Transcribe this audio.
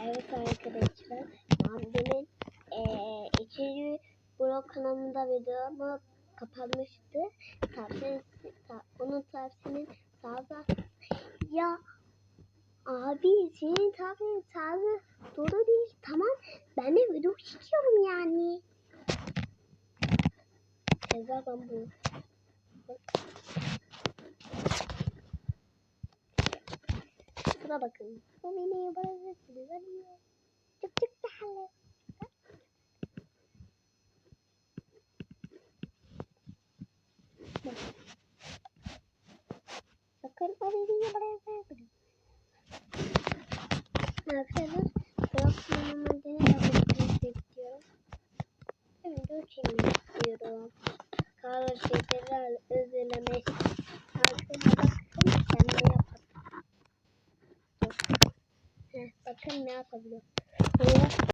Evet arkadaşlar, ben demin ikinci blog kanalımda videomu kapanmıştı. Onun tavsiyenin sağda ya abi senin tavsiyenin sağda doğru değil, tamam, ben de video çekiyorum yani. Zaten bu. Şuna bakın. Bu beni burası güzel. Çık çık tahalle. Bakın o beni buraya güzel. Arkadaşlar, bloklarımı denemek istiyorum. Video çekmek istiyorum. Kahve şekerler özlemek. Arkadaşlar bakın kendime yapalım. Bakın ne yapabiliyorum.